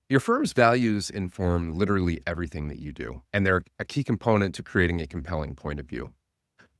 Your firm's values inform literally everything that you do, and they're a key component to creating a compelling point of view.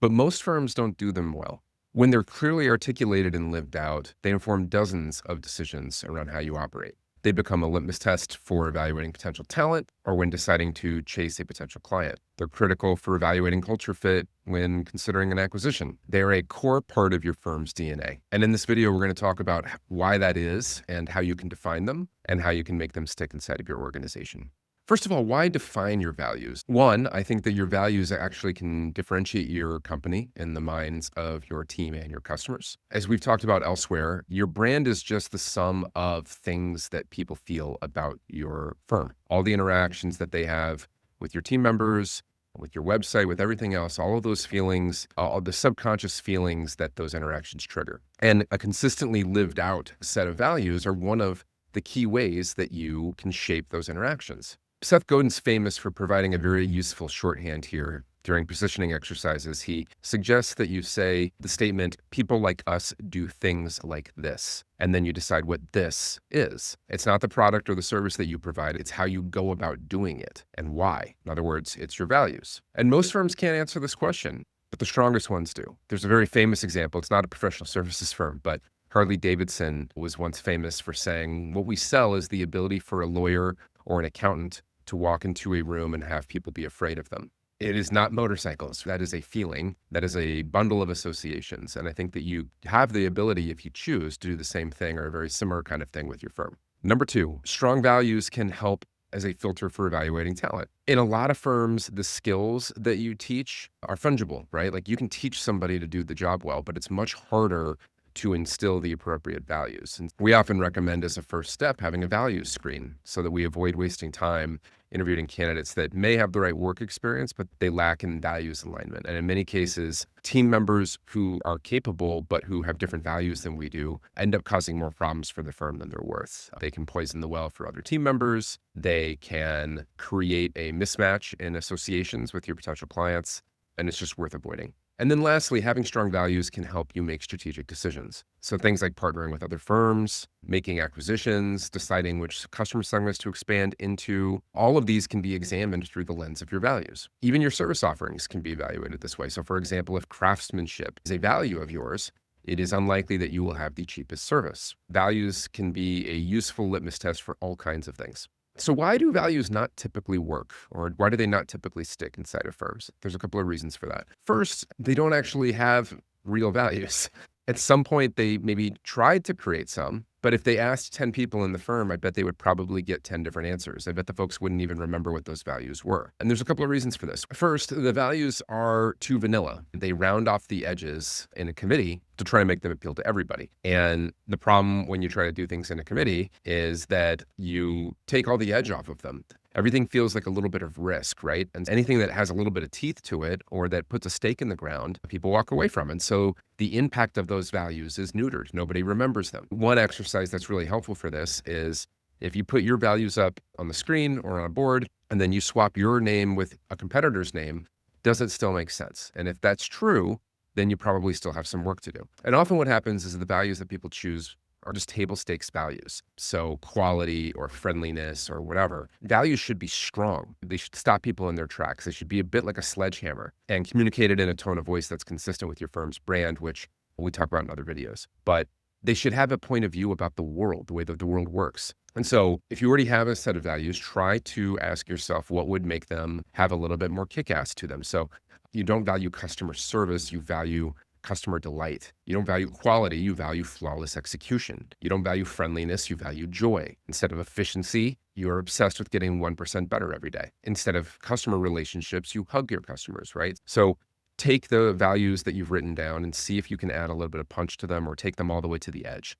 But most firms don't do them well. When they're clearly articulated and lived out, they inform dozens of decisions around how you operate. They become a litmus test for evaluating potential talent or when deciding to chase a potential client. They're critical for evaluating culture fit when considering an acquisition. They're a core part of your firm's DNA. And in this video, we're going to talk about why that is and how you can define them and how you can make them stick inside of your organization. First of all, why define your values? One, I think that your values actually can differentiate your company in the minds of your team and your customers. As we've talked about elsewhere, your brand is just the sum of things that people feel about your firm. All the interactions that they have with your team members, with your website, with everything else, all of those feelings, all the subconscious feelings that those interactions trigger. And a consistently lived out set of values are one of the key ways that you can shape those interactions. Seth Godin's famous for providing a very useful shorthand here during positioning exercises. He suggests that you say the statement, people like us do things like this, and then you decide what this is. It's not the product or the service that you provide, it's how you go about doing it and why. In other words, it's your values. And most firms can't answer this question, but the strongest ones do. There's a very famous example. It's not a professional services firm, but Harley-Davidson was once famous for saying, what we sell is the ability for a lawyer or an accountant to walk into a room and have people be afraid of them. It is not motorcycles. That is a feeling. That is a bundle of associations. And I think that you have the ability, if you choose, to do the same thing or a very similar kind of thing with your firm. Number two, strong values can help as a filter for evaluating talent. In a lot of firms, the skills that you teach are fungible, right? Like you can teach somebody to do the job well, but it's much harder to instill the appropriate values. And we often recommend as a first step having a values screen so that we avoid wasting time interviewing candidates that may have the right work experience, but they lack in values alignment. And in many cases, team members who are capable, but who have different values than we do, end up causing more problems for the firm than they're worth. They can poison the well for other team members. They can create a mismatch in associations with your potential clients, and it's just worth avoiding. And then lastly, having strong values can help you make strategic decisions. So things like partnering with other firms, making acquisitions, deciding which customer segments to expand into, all of these can be examined through the lens of your values. Even your service offerings can be evaluated this way. So for example, if craftsmanship is a value of yours, it is unlikely that you will have the cheapest service. Values can be a useful litmus test for all kinds of things. So why do values not typically work, or why do they not typically stick inside of firms? There's a couple of reasons for that. First, they don't actually have real values. At some point, they maybe tried to create some, but if they asked 10 people in the firm, I bet they would probably get 10 different answers. I bet the folks wouldn't even remember what those values were. And there's a couple of reasons for this. First, the values are too vanilla. They round off the edges in a committee to try to make them appeal to everybody. And the problem when you try to do things in a committee is that you take all the edge off of them. Everything feels like a little bit of risk, right? And anything that has a little bit of teeth to it or that puts a stake in the ground, people walk away from. And so the impact of those values is neutered. Nobody remembers them. One exercise that's really helpful for this is if you put your values up on the screen or on a board, and then you swap your name with a competitor's name, does it still make sense? And if that's true, then you probably still have some work to do. And often what happens is the values that people choose are just table stakes values. So quality or friendliness or whatever. Values should be strong. They should stop people in their tracks. They should be a bit like a sledgehammer and communicated in a tone of voice that's consistent with your firm's brand, which we talk about in other videos. But they should have a point of view about the world, the way that the world works. And so if you already have a set of values, try to ask yourself what would make them have a little bit more kick-ass to them. So you don't value customer service, you value customer delight. You don't value quality, you value flawless execution. You don't value friendliness, you value joy. Instead of efficiency, you're obsessed with getting 1% better every day. Instead of customer relationships, you hug your customers, right? So take the values that you've written down and see if you can add a little bit of punch to them or take them all the way to the edge.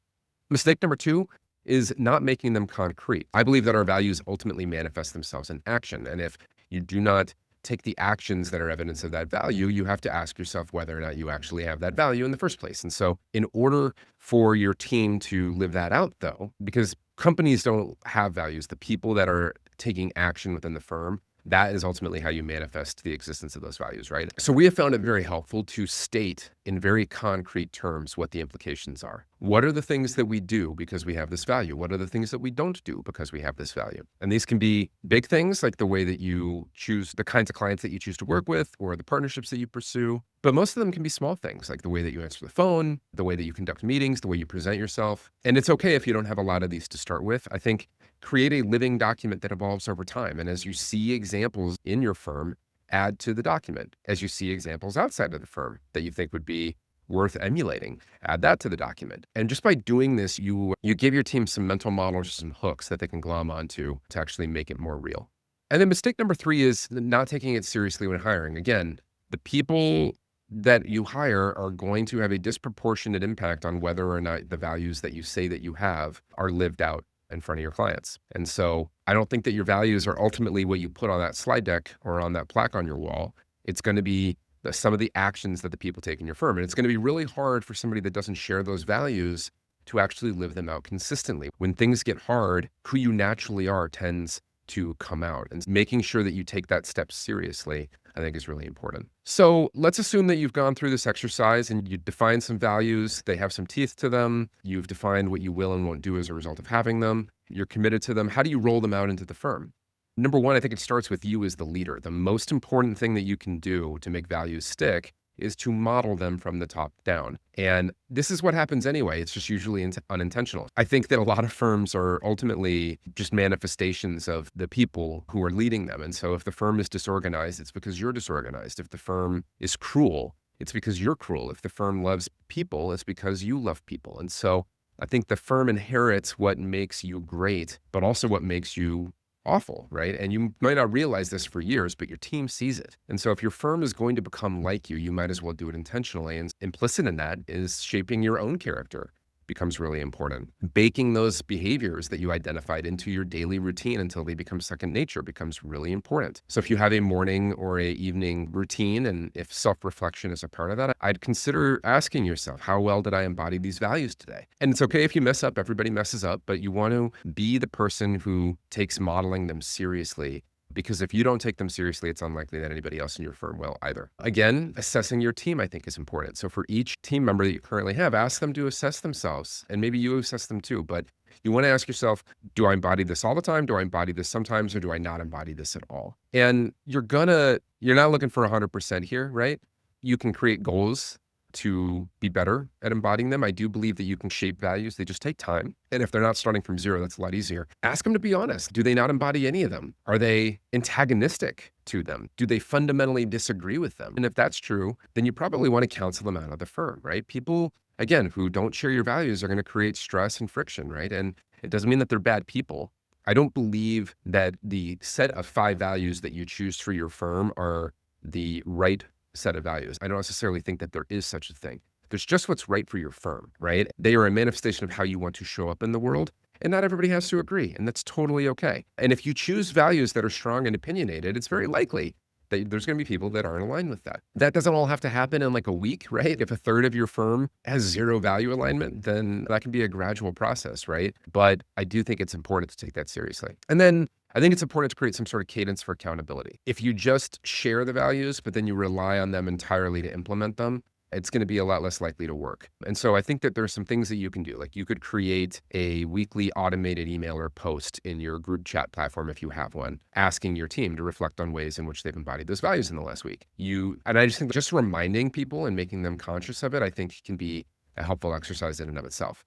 Mistake number two is not making them concrete. I believe that our values ultimately manifest themselves in action. And if you do not take the actions that are evidence of that value, you have to ask yourself whether or not you actually have that value in the first place. And so in order for your team to live that out though, because companies don't have values, the people that are taking action within the firm That is ultimately how you manifest the existence of those values, right? So we have found it very helpful to state in very concrete terms what the implications are. What are the things that we do because we have this value? What are the things that we don't do because we have this value? And these can be big things like the way that you choose the kinds of clients that you choose to work with or the partnerships that you pursue. But most of them can be small things like the way that you answer the phone, the way that you conduct meetings, the way you present yourself. And it's okay if you don't have a lot of these to start with. I think create a living document that evolves over time. And as you see examples in your firm, add to the document. As you see examples outside of the firm that you think would be worth emulating, add that to the document. And just by doing this, you give your team some mental models, some hooks that they can glom onto to actually make it more real. And then mistake number 3 is not taking it seriously when hiring. Again, the people that you hire are going to have a disproportionate impact on whether or not the values that you say that you have are lived out in front of your clients. And so I don't think that your values are ultimately what you put on that slide deck or on that plaque on your wall. It's going to be some of the actions that the people take in your firm. And it's going to be really hard for somebody that doesn't share those values to actually live them out consistently. When things get hard, who you naturally are tends to come out, and making sure that you take that step seriously, I think, is really important. So let's assume that you've gone through this exercise and you define some values. They have some teeth to them. You've defined what you will and won't do as a result of having them. You're committed to them. How do you roll them out into the firm? Number 1, I think it starts with you as the leader. The most important thing that you can do to make values stick is to model them from the top down. And this is what happens anyway. It's just usually unintentional. I think that a lot of firms are ultimately just manifestations of the people who are leading them. And so if the firm is disorganized, it's because you're disorganized. If the firm is cruel, it's because you're cruel. If the firm loves people, it's because you love people. And so I think the firm inherits what makes you great, but also what makes you awful, right? And you might not realize this for years, but your team sees it. And so if your firm is going to become like you might as well do it intentionally. And implicit in that is shaping your own character becomes really important. Baking those behaviors that you identified into your daily routine until they become second nature becomes really important. So if you have a morning or a evening routine, and if self-reflection is a part of that, I'd consider asking yourself, how well did I embody these values today? And it's okay if you mess up, everybody messes up, but you want to be the person who takes modeling them seriously. Because if you don't take them seriously, it's unlikely that anybody else in your firm will either. Again, assessing your team, I think, is important. So for each team member that you currently have, ask them to assess themselves. And maybe you assess them too. But you want to ask yourself, do I embody this all the time? Do I embody this sometimes? Or do I not embody this at all? And you're not looking for 100% here, right? You can create goals to be better at embodying them. I do believe that you can shape values. They just take time. And if they're not starting from zero, that's a lot easier. Ask them to be honest. Do they not embody any of them? Are they antagonistic to them? Do they fundamentally disagree with them? And if that's true, then you probably want to counsel them out of the firm, right? People, again, who don't share your values are going to create stress and friction, right? And it doesn't mean that they're bad people. I don't believe that the set of 5 values that you choose for your firm are the right set of values. I don't necessarily think that there is such a thing. There's just what's right for your firm, right? They are a manifestation of how you want to show up in the world, and not everybody has to agree, and that's totally okay. And if you choose values that are strong and opinionated, it's very likely that there's going to be people that aren't aligned with that. That doesn't all have to happen in like a week, right? If a third of your firm has 0 value alignment, then that can be a gradual process, right? But I do think it's important to take that seriously. And then I think it's important to create some sort of cadence for accountability. If you just share the values, but then you rely on them entirely to implement them, it's going to be a lot less likely to work. And so I think that there's some things that you can do. Like you could create a weekly automated email or post in your group chat platform if you have one, asking your team to reflect on ways in which they've embodied those values in the last week. And I just think just reminding people and making them conscious of it, I think can be a helpful exercise in and of itself.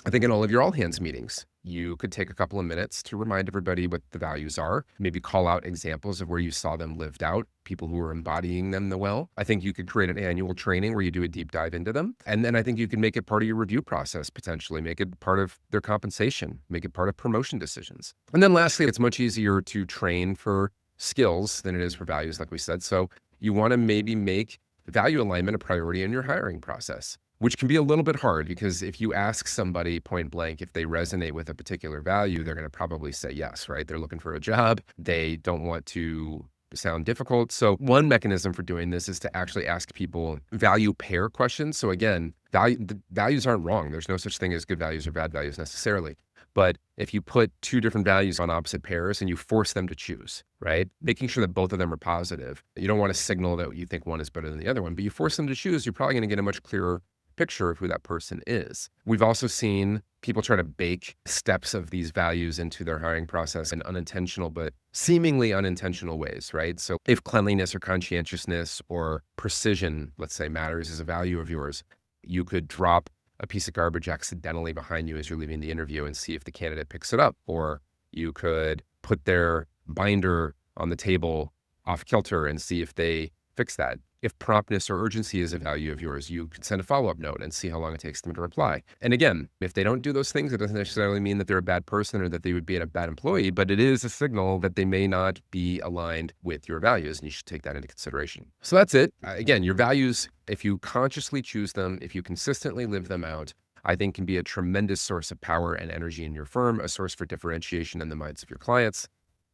I think in all of your all hands meetings, you could take a couple of minutes to remind everybody what the values are, maybe call out examples of where you saw them lived out, people who are embodying them well. I think you could create an annual training where you do a deep dive into them. And then I think you can make it part of your review process, potentially make it part of their compensation, make it part of promotion decisions. And then lastly, it's much easier to train for skills than it is for values, like we said. So you want to maybe make value alignment a priority in your hiring process, which can be a little bit hard because if you ask somebody point blank if they resonate with a particular value, they're going to probably say yes, right? They're looking for a job. They don't want to sound difficult. So one mechanism for doing this is to actually ask people value pair questions. So again, the values aren't wrong. There's no such thing as good values or bad values necessarily. But if you put two different values on opposite pairs and you force them to choose, right? Making sure that both of them are positive. You don't want to signal that you think one is better than the other one, but you force them to choose, you're probably going to get a much clearer picture of who that person is. We've also seen people try to bake steps of these values into their hiring process in unintentional, but seemingly unintentional ways, right? So if cleanliness or conscientiousness or precision, let's say, matters as a value of yours, you could drop a piece of garbage accidentally behind you as you're leaving the interview and see if the candidate picks it up. Or you could put their binder on the table off kilter and see if they fix that. If promptness or urgency is a value of yours, you could send a follow-up note and see how long it takes them to reply. And again, if they don't do those things, it doesn't necessarily mean that they're a bad person or that they would be a bad employee, but it is a signal that they may not be aligned with your values, and you should take that into consideration. So that's it. Again, your values, if you consciously choose them, if you consistently live them out, I think can be a tremendous source of power and energy in your firm, a source for differentiation in the minds of your clients.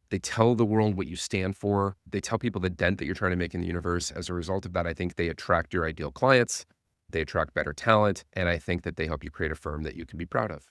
They tell the world what you stand for. They tell people the dent that you're trying to make in the universe. As a result of that, I think they attract your ideal clients. They attract better talent. And I think that they help you create a firm that you can be proud of.